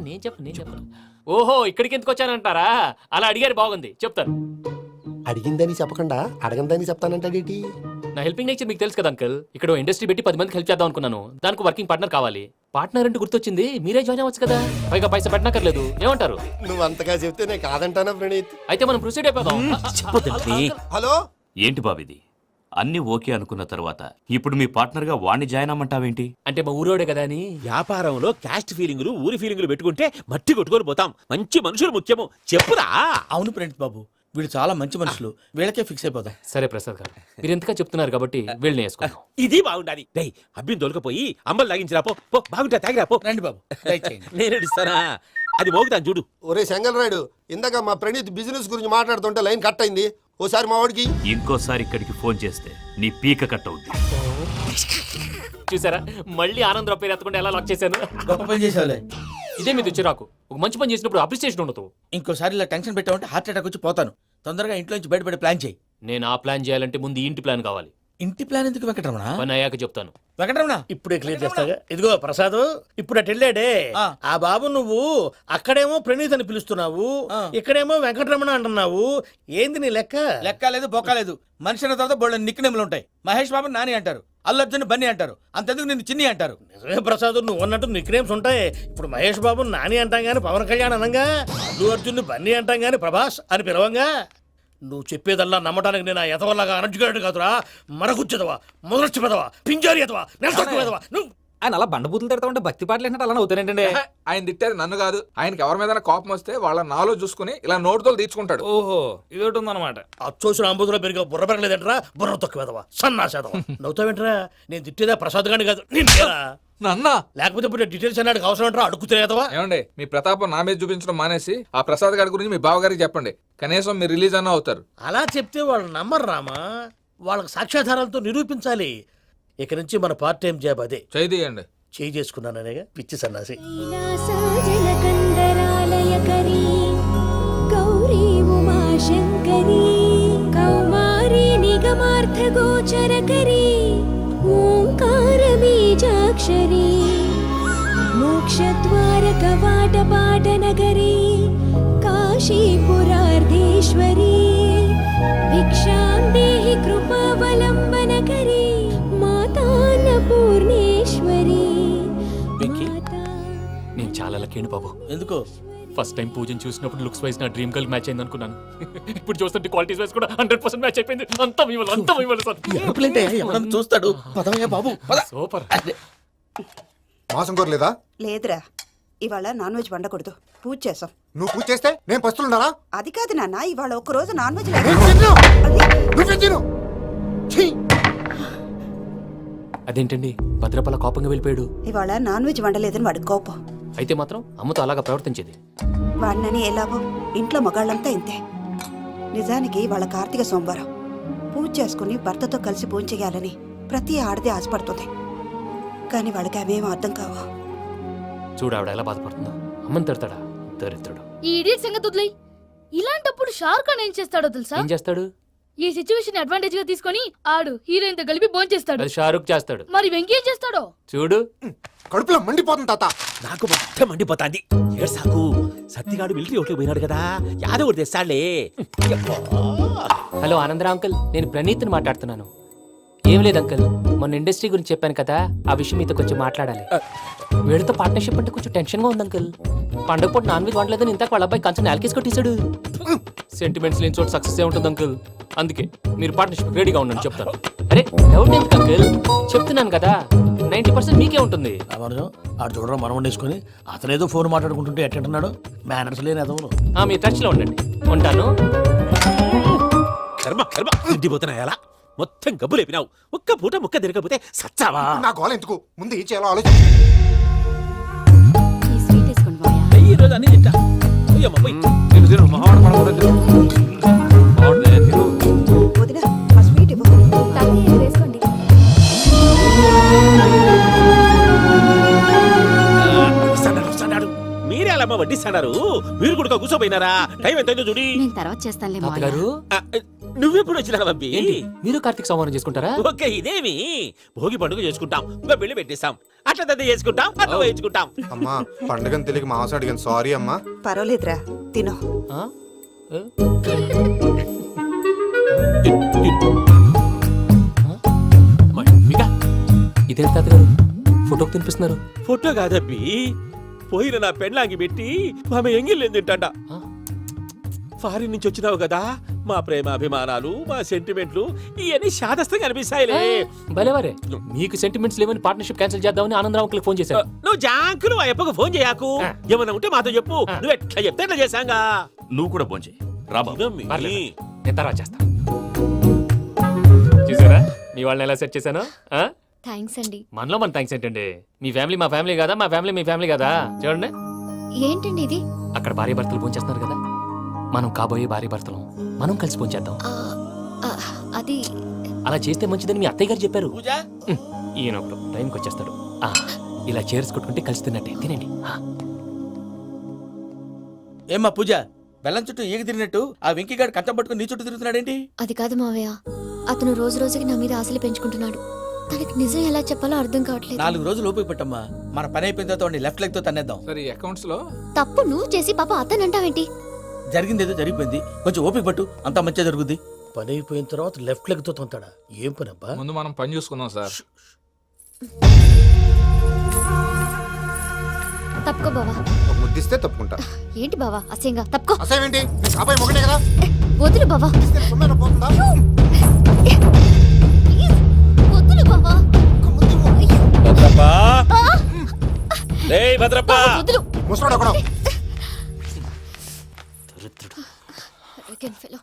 Speaker 2: నేను చెప్పను. ఓహో, ఇక్కడికి ఎందుకు వచ్చానంటారా? అలా అడిగారు, బాగుంది, చెప్తాను.
Speaker 9: అడిగిందని చెప్పకుండా అడగందని చెప్తానంటాడేటి?
Speaker 2: నా హెల్పింగ్ నేచర్ మీకు తెలుసు కదా అంకల్. ఇక్కడ ఇండస్ట్రీ పెట్టి 10 మందికి హెల్ప్ చేద్దాం అనుకున్నాను. దానికి వర్కింగ్ పార్ట్నర్ కావాలి. పార్ట్నర్ అంటే గుర్తొచ్చింది, మీరే జాయిన్ అవ్వచ్చు కదా, పైగా పైసా పెట్టనక్కర్లేదు. ఏమంటారు?
Speaker 9: నువ్వు అంతగా చెప్తేనే కాదంటానా ప్రణీత్?
Speaker 2: అయితే మనం ప్రొసీడ్ అయిపోదాం.
Speaker 9: హలో,
Speaker 3: ఏంటి బాబిది? అన్ని ఓకే అనుకున్న తర్వాత ఇప్పుడు మీ పార్ట్నర్ గా వాణ్ణి జాయిన్ అమ్మంటావేంటి?
Speaker 2: అంటే మా ఊరోడే కదా అని.
Speaker 8: వ్యాపారంలో క్యాస్ట్ ఫీలింగులు, ఊరి ఫీలింగులు పెట్టుకుంటే మట్టి కొట్టుకొని పోతాం. మంచి మనుషులు ముఖ్యము. చెప్పురా.
Speaker 1: అవును ప్రణీత్ బాబు, వీళ్ళు చాలా మంచి మనుషులు, వీళ్ళకే ఫిక్స్ అయిపోదాం.
Speaker 2: సరే ప్రసాద్ గారు, మీరు ఎంతగా చెప్తున్నారు కాబట్టి వీళ్ళని వేసుకుందాం.
Speaker 8: ఇది బాగుండాలి. డై అబ్బిని దొలకపోయి అమ్మలు లాగించిరా పో. పో బాగుంటా, తాగిరా పో.
Speaker 1: రండి బాబు, దయచేయండి.
Speaker 8: నేను ఇస్తానా? అది మోగుతాను చూడు.
Speaker 9: ఒరే చెంగల్ రాయుడు, ఇందాక మా ప్రణీత్ బిజినెస్ గురించి మాట్లాడుతుంటే లైన్ కట్ అయింది. ఓసారి మా వాడికి
Speaker 3: ఇంకోసారి ఇక్కడికి ఫోన్ చేస్తే నీ పీక కట్ అవుద్ది.
Speaker 2: చూసారా, మళ్ళీ ఆనందరావు పేరు ఎత్తకుండా ఎలా లాక్ చేశాను.
Speaker 1: గొప్ప పని చేసావులే.
Speaker 2: ఇదే మీద చిరాకు. ఒక మంచి పని చేసినప్పుడు అప్రిసియేషన్ ఉండదు.
Speaker 1: ఇంకోసారి ఇలా టెన్షన్ పెట్టామంటే హార్ట్ అటాక్ వచ్చి పోతాను. తొందరగా ఇంట్లోంచి బయటపడే ప్లాన్ చేయి.
Speaker 2: నేను ఆ ప్లాన్ చేయాలంటే ముందు ఈ ఇంటి ప్లాన్ కావాలి.
Speaker 1: ఇంటి ప్లాన్ ఎందుకు వెంకటరమణ?
Speaker 2: పని అయ్యాక చెప్తాను.
Speaker 1: వెంకటరమణ
Speaker 13: ఇప్పుడే క్లియర్ చేస్తాగా. ఇదిగో ప్రసాద్, ఇప్పుడు అటు వెళ్ళాడే
Speaker 1: ఆ.
Speaker 13: ఆ బాబు, నువ్వు అక్కడేమో ప్రణీత్ అని పిలుస్తున్నావు, ఇక్కడేమో వెంకటరమణ అంటున్నావు. ఏంది నీ లెక్క?
Speaker 1: లెక్క లేదు బొక్క లేదు. మనిషి అన్న తర్వాత బోళ్ళ నిక్నెములు ఉంటాయి. మహేష్ బాబు నాని అంటారు, అల్లు అర్జున్ బన్నీ అంటారు, అంతెందుకు నిన్ను చిన్ని అంటారు.
Speaker 13: నిజమే ప్రసాద్, నువ్వు అన్నట్టు నిక్నేమ్స్ ఉంటాయి. ఇప్పుడు మహేష్ బాబు నాని అంటాం గాని పవన్ కళ్యాణ్ అనంగా, అల్లు అర్జున్ బన్నీ అంటాం గాని ప్రభాస్ అని పిలవంగా. నువ్వు చెప్పేదల్లా నమ్మటానికి నేను ఎతవల్లాగా అనర్జుకేటెడ్ కాదురా. మరగుచ్చదవా, మొదలచ్చి పెదవా, పింజారి ఎదవా, నెలసొక్కుదవా నువ్వు.
Speaker 12: ఆయన అలా బండబూతులు తిడతా ఉంటే భక్తి పాటలు ఏంటంటే అలా అవుతానంటే.
Speaker 14: ఆయన తిట్టేది నన్ను కాదు, ఆయనకి ఎవరి మీద కోపం వస్తే వాళ్ళ నాలో చూసుకుని ఇలా నోటుతో తీర్చుకుంటాడు.
Speaker 12: ఓహో, ఇది ఒకటి ఉందన్నమాట.
Speaker 13: అచ్చోసిన అంబుధులో పెరిగే బుర్ర పెరగలేదంటరా, బుర్ర తొక్కువేదవా, సన్నాసేదవా. నవ్వుతావేంట్రా? నేను తిట్టేదా ప్రసాద్ గాని కాదు నిన్నేరా.
Speaker 14: నన్న
Speaker 13: లేకపోతే ఇప్పుడు డీటెయిల్స్ అన్నాడు అవసరం అంటారా? అడుగుతులేదవా.
Speaker 14: ఏమండి, మీ ప్రతాపం నా మీద చూపించడం మానేసి ఆ ప్రసాద్ గారి గురించి మీ బావగారికి చెప్పండి. కనీసం మీరు రిలీజ్ అన్న అవుతారు.
Speaker 13: అలా చెప్తే వాళ్ళు నమ్మరు రామా. వాళ్ళకి సాక్ష్యాధారాలతో నిరూపించాలి. ఇక నుంచి మన పార్ట్ టైం జాబ్ అదే.
Speaker 14: చేయండి.
Speaker 13: చేయి చేసుకున్నాననేగా పిచ్చి సన్నాసి.
Speaker 11: గౌరీ ఉమాశంకరీ కౌమారీ నిగమార్థగోచరకరీ ఓంకార బీజాక్షరీ మోక్షద్వార కవాట పాటనగరీ కాశీపురార్ధేశ్వరీ భిక్షాం దేహి కృపావలంబనకరీ మాతాన్నపూర్ణేశ్వరీ.
Speaker 2: నేను చాలా లక్కీ బాబు.
Speaker 1: ఎందుకు?
Speaker 2: ఫస్ట్ టైం పూజను చూసినప్పుడు లుక్స్ వైజ్ నా డ్రీమ్ గర్ల్ మ్యాచ్ అయింది అనుకున్నాను. ఇప్పుడు చూస్తుంటే క్వాలిటీస్ వైజ్ కూడా 100% మ్యాచ్ అయిపోయింది. అంతా ఇవ్వాలి సార్.
Speaker 1: ఎవడన్నా చూస్తాడు. పదవయ్యా బాబు, పద.
Speaker 2: సూపర్.
Speaker 6: మాసం కోరలేదా?
Speaker 10: లేదురా, ఇవాళ నాన్ వెజ్ వండకూడదు. పూజ చేసాం.
Speaker 6: నువ్వు పూజ చేస్తే నేను పస్తులున్నారా?
Speaker 10: అది కాదు నాన్న, ఇవాళ ఒక్క రోజు నాన్ వెజ్
Speaker 2: అదేంటండి భద్రపల కోపంగా వెళ్ళిపోయాడు?
Speaker 10: ఇవాళ నాన్ వెజ్ వండలేదని వాడి కోపం.
Speaker 2: అయితే మాత్రం అమ్మతో అలాగా ప్రవర్తించేది.
Speaker 10: వాడినని ఎలాగో ఇంట్లో మగాళ్ళంతా ఇంతే. నిజానికి వాళ్ళ కార్తీక సోమవారం పూజ చేసుకుని భర్తతో కలిసి పూజ చేయాలని ప్రతి ఆడది ఆశపడుతుంది. కానీ వాడికి అవేం అర్థం కావు.
Speaker 2: చూడు ఆవిడ ఎలా బాధపడుతుందో. అమ్మని తిడతాడా దరిద్రుడు.
Speaker 11: ఈ ఇడియట్ సంగతి వదిలేయ్. ఇలాంటప్పుడు షారుఖ్ ఖాన్ ఏం చేస్తాడో తెలుసా?
Speaker 2: ఏం చేస్తాడు?
Speaker 11: ఈ సిచ్యువేషన్ అడ్వాంటేజ్ గా తీసుకొని ఆడు హీరోయిన్ తో కలిపి బోన్ చేస్తాడు.
Speaker 2: అది షారుఖ్ చేస్తాడు.
Speaker 11: మరి వెంకీ ఏం చేస్తాడో
Speaker 2: చూడు.
Speaker 6: కడుపులో మండిపోతుంది తాత.
Speaker 8: నాకు మొత్తం మండిపోతాంది. ఏడ్సాకు, సత్తిగాడు మిలిటరీ ఒకటి పోయినాడు కదా, యాదవ్ ఒకటి తెస్తాడులే.
Speaker 2: హలో ఆనందరా అంకుల్, నేను ప్రణీత్ని మాట్లాడుతున్నాను. ఏం లేదు అంకుల్, మొన్న ఇండస్ట్రీ గురించి చెప్పాను కదా, ఆ విషయం మీతో కొంచెం మాట్లాడాలి. వీళ్ళతో పార్ట్నర్షిప్ అంటే కొంచెం టెన్షన్ గా ఉంది అంకుల్. పండగ పూట నాన్ వెజ్ వండలేదని ఇంతకు వాళ్ళ అబ్బాయి కంచెం నేలకేసి కొట్టేశాడు. సెంటిమెంట్స్ లేని చోట సక్సెస్ ఏ ఉంటుంది అంకుల్. అందుకే మీరు పార్ట్నర్షిప్ రెడీగా ఉండండి చెప్తాను. అరే డౌట్ ఎందుకు అంకుల్, చెప్తున్నాను కదా 90% మీకే ఉంటుంది.
Speaker 13: ఆడు చూడడం మనం వండేసుకుని అతనేదో ఫోన్ మాట్లాడుకుంటుంటే ఎట్టంటున్నాడు. మేనర్స్ లేని అదవులు.
Speaker 2: మీ టచ్ లో ఉండండి. ఉంటాను.
Speaker 8: కర్మ కర్మ తిండిపోతున్నా ఎలా మొత్తం గబ్బు లేపినావు. ఒక్క పూట ముక్క తిరగకపోతే సచ్చావా?
Speaker 6: నా గోల ఎందుకు? ముందు ఏం చేయాలో ఆలోచించు.
Speaker 4: ఈ స్వీట్ వేసుకోండి మావయ్య.
Speaker 8: ఈ రోజు అన్ని తింటా. పోయమ్మ, పోయ్.
Speaker 10: వదిన ఆ స్వీట్ ఇవ్వు.
Speaker 4: తాతయ్య ఇది వేసుకోండి.
Speaker 8: వస్తాడు. మీరే అలా వడ్డిస్తాడారు. మీరు కూడా కూర్చోపోయినారా? టైం ఎంతైందో చూడి.
Speaker 4: నేను తర్వాత చేస్తానులే మావయ్య.
Speaker 2: తాతగారు
Speaker 8: నువ్వెప్పుడు వచ్చినా బంపి?
Speaker 2: ఏంటి మీరు కార్తీక సంహారం చేసుకుంటారా?
Speaker 8: ఓకే, ఇదేమి భోగి పండుగ చేసుకుంటాం, ఇంకా పెళ్లి పెట్టేస్తాం, అట్లా దద్ద చేసుకుంటాం, అట్లా వేయించుకుంటాం.
Speaker 6: అమ్మా, పండుగని తెలియక మాంసం అడిగాను, సారీ అమ్మా.
Speaker 10: పర్వాలేదురా, తినో.
Speaker 2: ఆ? ఏ? ఇదేంటి తాతగారు ఫోటోకి తినిపిస్తున్నారు?
Speaker 8: ఫోటో కాదబ్బి, పోయిన నా పెళ్ళాంగి పెట్టి ఆమె ఎంగిల్లేం తింటాడ. ఫారిన్ నుంచి వచ్చినావు కదా, మా ప్రేమ అభిమానాలు, మా సెంటిమెంట్లు ఇవన్నీ శాదస్తంగా అనిపిస్తాయిలే.
Speaker 2: భలేవారే, మీకు సెంటిమెంట్స్ లేవని పార్ట్నర్షిప్ క్యాన్సిల్ చేద్దామని ఆనందరావు అంకుల్ ఫోన్ చేశారు.
Speaker 8: నువ్వు జాంకులు ఆ అప్పకు ఫోన్ చేయకు. ఏమన్నా ఉంటే మాతో చెప్పు. నువ్వు ఎట్లా చెప్తే ఎట్లా చేశాంగా.
Speaker 3: నువ్వు కూడా ఫోన్ చేయి.
Speaker 2: పర్లేదు, నేను తర్వాత చేస్తా. చూసారా మీ వాళ్ళని ఎలా సెట్ చేశాను?
Speaker 4: థ్యాంక్స్ అండి.
Speaker 2: మనలో మన థ్యాంక్స్ ఏంటండి? మీ ఫ్యామిలీ మా ఫ్యామిలీ కదా, మా ఫ్యామిలీ మీ ఫ్యామిలీ కదా. చూడండి,
Speaker 4: ఏంటండి ఇది?
Speaker 2: అక్కడ భార్య భర్తలు ఫోన్ చేస్తున్నారు కదా, మనం కాబోయే భార్య భర్తలు మనం కలిసి ఫోన్ చేద్దాం.
Speaker 4: అది
Speaker 2: అలా చేస్తే మంచిదని మీ అత్తయ్య గారు చెప్పారు.
Speaker 1: పూజ,
Speaker 2: ఈయన ఒకడు టైంకి వచ్చేస్తాడు. ఇలా చేర్స్ కొట్టుకుంటే కలిసి తిన్నట్టే. తినండి.
Speaker 1: ఏమ్మా పూజ, బెల్లం చుట్టూ ఈగ తిరిగినట్టు ఆ వెంకీగాడు కంటం పట్టుకుని నీ చుట్టూ తిరుగుతున్నాడేంటి?
Speaker 4: అది కాదు మావయ్య, అతను రోజు రోజుకి నా మీద ఆశలు పెంచుకుంటున్నాడు. తనకి నిజం ఎలా చెప్పాలో అర్థం కావట్లేదు.
Speaker 1: 4 రోజులు ఓపిక పట్టమ్మా, మన పని అయిపోయిన తర్వాత వాడిని లెఫ్ట్ లెగ్ తో తన్నేద్దాం.
Speaker 14: సరే అకౌంట్స్ లో
Speaker 4: తప్పు నువ్వు చేసి పాప అతను అంటావేంటి?
Speaker 1: జరిగింది ఏదో జరిగిపోయింది, కొంచెం ఓపిక పట్టు, అంతా మంచిగా జరుగుద్ది.
Speaker 13: పని అయిపోయిన తర్వాత లెఫ్ట్ లెగ్ తో తొంతాడా? ఏం పని అబ్బా?
Speaker 14: ముందు మనం పని చూసుకుందాం సార్.
Speaker 4: తప్పుకో బావా.
Speaker 6: ముద్దిస్తే తప్పుకుంటా.
Speaker 4: ఏంటి బావా అసహ్యంగా? తప్పుకో.
Speaker 6: అసేమేంటి? అబ్బాయి మొగనే కదా.
Speaker 4: వదులు బావా.
Speaker 6: పోతుందా?
Speaker 4: వదులు బావా.
Speaker 8: భద్రప్ప రేయ్ భద్రప్ప
Speaker 4: వదులు.
Speaker 6: ముసరాడు అక్కడ.
Speaker 4: Arrogant fellow.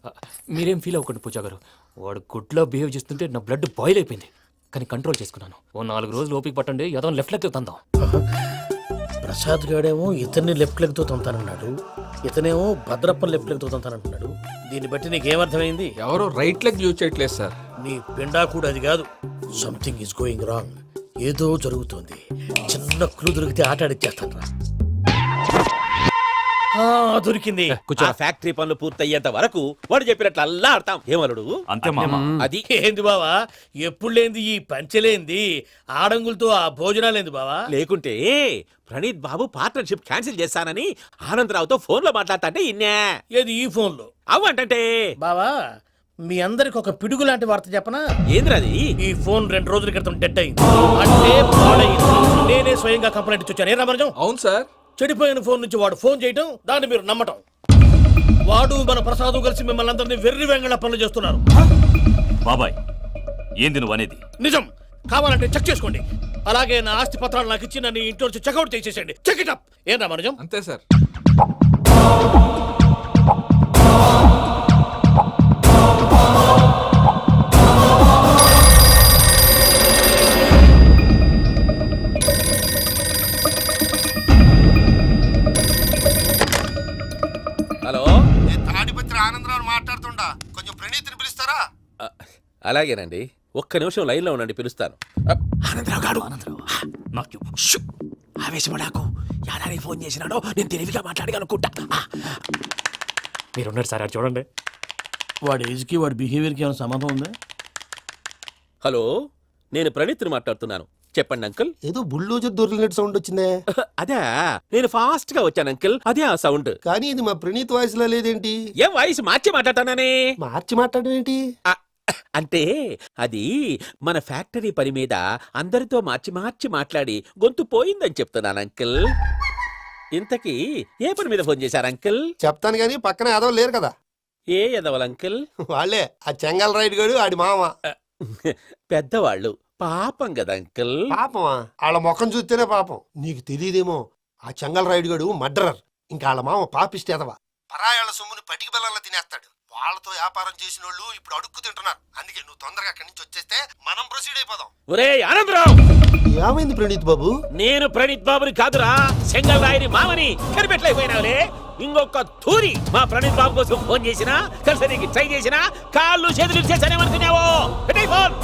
Speaker 2: మీరేం ఫీల్ అవ్వకండి పూజా గారు. వాడు గుడ్లో బిహేవ్ చేస్తుంటే నా బ్లడ్ బాయిల్ అయిపోయింది, కానీ కంట్రోల్ చేసుకున్నాను. ఓ 4 రోజులు ఓపిక పట్టండి, ఏదో లెఫ్ట్ లెగ్ తందాం.
Speaker 13: ప్రసాద్ గాడేమో ఇతన్ని లెఫ్ట్ లెగ్ తో తొంతానన్నాడు, ఇతనేమో భద్రప్పని లెఫ్ట్ లెగ్ తో తొంతానంటున్నాడు. దీన్ని బట్టి నీకేమర్థమైంది?
Speaker 14: ఎవరు రైట్ లెగ్ యూజ్ చేయట్లేదు సార్.
Speaker 13: నీ పిండా కూడా అది కాదు. Something is going wrong. ఏదో జరుగుతోంది. చిన్న క్లూ దొరికితే ఆట ఆడిచ్చేస్తాను రా. దొరికింది.
Speaker 8: ఆ ఫ్యాక్టరీ పనులు పూర్తయ్యేంత వరకు వాడు చెప్పినట్లు అల్లా ఆడతాం. ఏమలుడు
Speaker 3: అంతే మామ.
Speaker 8: అది
Speaker 13: ఏంది బావా, ఎప్పుడు లేంది ఈ పంచలేంది, ఆడంగులతో ఆ భోజనాలేంది బావా?
Speaker 8: లేకుంటే ప్రణీత్ బాబు పార్ట్నర్షిప్ క్యాన్సిల్ చేస్తానని ఆనందరావుతో ఫోన్ లో మాట్లాడతాంటే ఇన్నే.
Speaker 13: ఏది ఈ ఫోన్లో?
Speaker 8: అవ్వంటే
Speaker 13: బావా, మీ అందరికి ఒక పిడుగు లాంటి వార్త చెప్పనా?
Speaker 8: ఏంద్రది?
Speaker 13: ఈ ఫోన్ 2 రోజుల క్రితం డెడ్ అయింది, అంటే పాడైంది. నేనే స్వయంగా కంప్లైంట్ ఇచ్చి ఏ రామరాజం?
Speaker 14: అవును సార్.
Speaker 13: చెడిపోయిన ఫోన్ నుంచి వాడు ఫోన్ చేయటం, దాన్ని మీరు నమ్మటం. వాడు మన ప్రసాదు కలిసి మిమ్మల్ని అందరినీ వెర్రి వెంగళ పనులు చేస్తున్నారు.
Speaker 3: బాబాయ్ ఏంది నువ్వు అనేది?
Speaker 13: నిజం. కావాలంటే చెక్ చేసుకోండి. అలాగే నా ఆస్తి పత్రాలు నాకు ఇచ్చి నన్ను ఇంట్లో నుంచి చెక్అౌట్ చేసేసండి. Check it up. ఏం రామరాజం?
Speaker 14: అంతే సార్.
Speaker 8: హలో,
Speaker 6: తాడిపత్రి ఆనందరావు మాట్లాడుతుండా, కొంచెం ప్రణీతిని పిలుస్తారా?
Speaker 8: అలాగేనండి, ఒక్క నిమిషం లైన్ లో ఉండండి, పిలుస్తాను.
Speaker 1: ఆనందరావు గాడు ఆవేశపడాకు. యాదానికి ఫోన్ చేసినాడో నేను తెలివిగా మాట్లాడగలనుకుంటా.
Speaker 2: మీరున్నారు సార్, అది చూడండి.
Speaker 13: వాడి ఏజ్కి వాడి బిహేవియర్కి ఏమైనా సంబంధం ఉందా?
Speaker 8: హలో, నేను ప్రణీత్ని మాట్లాడుతున్నాను. చెప్పండి అంకుల్.
Speaker 13: ఏదో బుల్డోజర్ దొరికినట్టు సౌండ్ వచ్చిందే.
Speaker 8: అదే, నేను ఫాస్ట్ గా వచ్చాను అంకుల్, అదే ఆ సౌండ్.
Speaker 13: కానీ ఇది మా ప్రణీత్ వాయిస్ లో లేదేంటి?
Speaker 8: ఏం వాయిస్ మార్చి మాట్లాడతానని?
Speaker 13: మార్చి మాట్లాడడం ఏంటి?
Speaker 8: అంటే అది మన ఫ్యాక్టరీ పని మీద అందరితో మార్చి మార్చి మాట్లాడి గొంతు పోయిందని చెప్తున్నాను అంకుల్. ఇంతకీ ఏ పని మీద ఫోన్ చేశారు అంకుల్?
Speaker 6: చెప్తాను గానీ పక్కన ఏదో లేరు కదా.
Speaker 8: ఏ ఎదవల్ అంకుల్?
Speaker 6: వాళ్ళే ఆ చెంగల్ రైడ్ గడు ఆడి మామ.
Speaker 8: పెద్దవాళ్ళు, పాపం కదా అంకుల్.
Speaker 6: పాపమా? వాళ్ళ ముఖం చూస్తేనే పాపం. నీకు తెలియదేమో, ఆ చెంగల్ రైడ్ గడు మర్డరర్. ఇంకా వాళ్ళ మామ పాపిష్టి ఎదవా. పరాయాళ్ళ సొమ్ముని పటికి బెల్లంలో తినేస్తాడు. వాళ్ళతో వ్యాపారం చేసిన వాళ్ళు ఇప్పుడు అడుక్కు తింటున్నారు. అందుకే నువ్వు తొందరగా అక్కడి నుంచి వచ్చేస్తే మనం ప్రొసీడ్ అయిపోదాం.
Speaker 8: ఒరే ఆనందరావు!
Speaker 6: ఏమైంది ప్రణీత్ బాబు?
Speaker 8: నేను ప్రణీత్ బాబుని కాదురా, సెంగల్ రాయని మామని. కనిపెట్టలేకపోయినావులే. ఇంకొక తూరి మా ప్రణీత్ బాబు కోసం ఫోన్ చేసినా, కలిసి ట్రై చేసినా కాళ్ళు చేతులు చేశానేమనుకున్నావో. పెట్టేయ్ ఫోన్.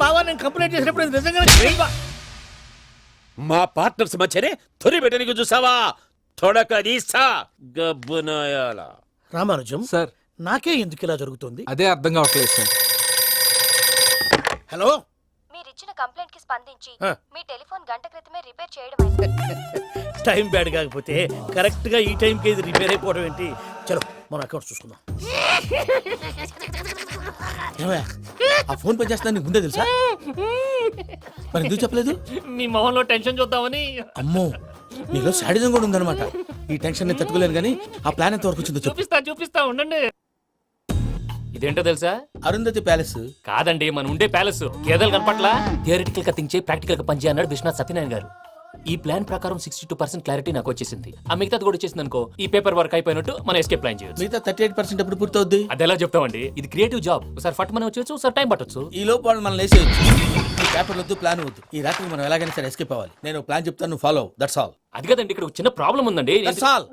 Speaker 13: బావా, నేను కంప్లైంట్ చేసినప్పుడు ఇది నిజంగానే
Speaker 8: మా పార్ట్నర్స్ మధ్యనే తొలి పెట్టడానికి చూసావా? తొడక తీస్తా గబ్బునాయాల.
Speaker 13: రామానుజం
Speaker 14: సార్,
Speaker 13: నాకే ఎందుకు ఇలా జరుగుతుంది?
Speaker 14: అదే అర్థం కావట్లేదు సార్.
Speaker 13: హలో,
Speaker 4: మీరిచ్చిన కంప్లైంట్ కి స్పందించి
Speaker 13: ఆ.
Speaker 4: మీ టెలిఫోన్ గంట క్రితమే రిపేర్ చేయడం
Speaker 13: టైం బ్యాడ్ కాకపోతే కరెక్ట్ గా ఈ టైంకి ఇది రిపేర్ అయిపోవడం ఏంటి? చలో మన అకౌంట్ చూసుకుందాం.
Speaker 1: ఏమయ్య, ఆ ఫోన్ పని చేస్తున్నా నీకు ముందే తెలుసా? మరి ఎందుకు చెప్పలేదు?
Speaker 2: మీ మొహంలో టెన్షన్ చూద్దామని.
Speaker 1: అమ్మో, నీలో శాడిజం కూడా ఉందన్నమాట. ఈ టెన్షన్ నేను తట్టుకోలేను, కానీ ఆ ప్లాన్ ఎంత వరకు వచ్చిందో చెప్పు.
Speaker 2: చూపిస్తా ఉండండి. ఇదేంటో తెలుసా?
Speaker 1: అరుంధతి ప్యాలెస్
Speaker 2: కాదండి, మన ఉండే ప్యాలెస్. గేదెలు కనపట్లా? థియరిటికల్ గా థింక్ చేయి, ప్రాక్టికల్ గా పనిచేయ అన్నాడు విశ్వనాథ్ సత్యనారాయణ గారు. ఈ ప్లాన్ ప్రకారం 62% క్లారిటీ నాకు వచ్చేసింది. ఆ మిగతాది కూడా వచ్చేసింది అనుకో, ఈ పేపర్ వర్క్ అయిపోయినట్టు మనం ఎస్కేప్ ప్లాన్ చేయొచ్చు.
Speaker 1: మిగతా 38% ఎప్పుడు పూర్తవుద్ది?
Speaker 2: అది ఎలా చెప్తామండి? ఇది క్రియేటివ్ జాబ్. ఒకసారి ఫట్ మనం వచ్చేచ్చు, ఒకసారి టైం పట్టొచ్చు.
Speaker 1: ఈ లోపు వాళ్ళు మనం లేసేయచ్చు. ఈ పేపర్ వద్దు, ప్లాన్ వద్దు. ఈ రాత్రి మనం ఎలాగైనా సరే ఎస్కేప్ అవ్వాలి. నేను ప్లాన్ చెప్తాను, నువ్వు ఫాలో. That's all.
Speaker 2: అది కదండి, ఇక్కడ ఒక చిన్న ప్రాబ్లం ఉందండి.
Speaker 1: That's all.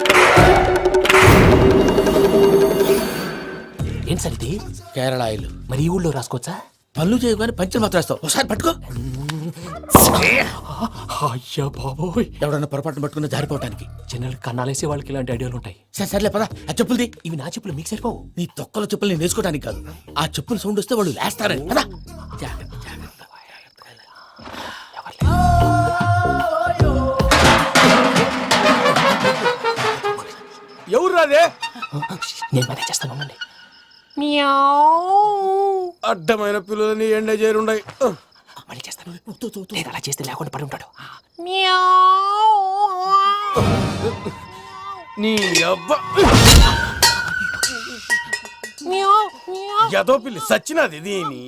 Speaker 2: ఏం సార్ ఇది?
Speaker 1: కేరళ ఆయిల్.
Speaker 2: మరి ఈ ఊళ్ళో రాసుకోవచ్చా?
Speaker 1: పనులు చేయగానే పంచర్ మాత్రం వేస్తావు. ఒకసారి పట్టుకో.
Speaker 2: అయ్యా బాబోయ్,
Speaker 1: ఎవడన్నా పొరపాటున పట్టుకున్న జారిపోవటానికి.
Speaker 2: జనరల్ కన్నాలేసే వాళ్ళకి ఇలాంటి ఐడియాలు ఉంటాయి.
Speaker 1: సరే సర్లే పదా ఆ చెప్పులది.
Speaker 2: ఇవి నా చెప్పులు మీకు సరిపోవు.
Speaker 1: నీ తొక్కల చెప్పులు నేను వేసుకోవడానికి కాదు, ఆ చెప్పులు సౌండ్ వస్తే వాళ్ళు లేస్తారని. పదా జాగ్రత్త జాగ్రత్త.
Speaker 13: ఎవరు రాదే?
Speaker 2: నేను మేనేజ్ చేస్తాను, ఉండండి.
Speaker 13: అడ్డమైన పిల్లలని ఎండ చేరుండయి.
Speaker 2: మళ్ళీ చేస్తాను. లేదు, అలా చేస్తే లేకుండా పడి ఉంటాడు.
Speaker 13: నీ అబ్బ ఎదో పిల్లి సచ్చినది దీని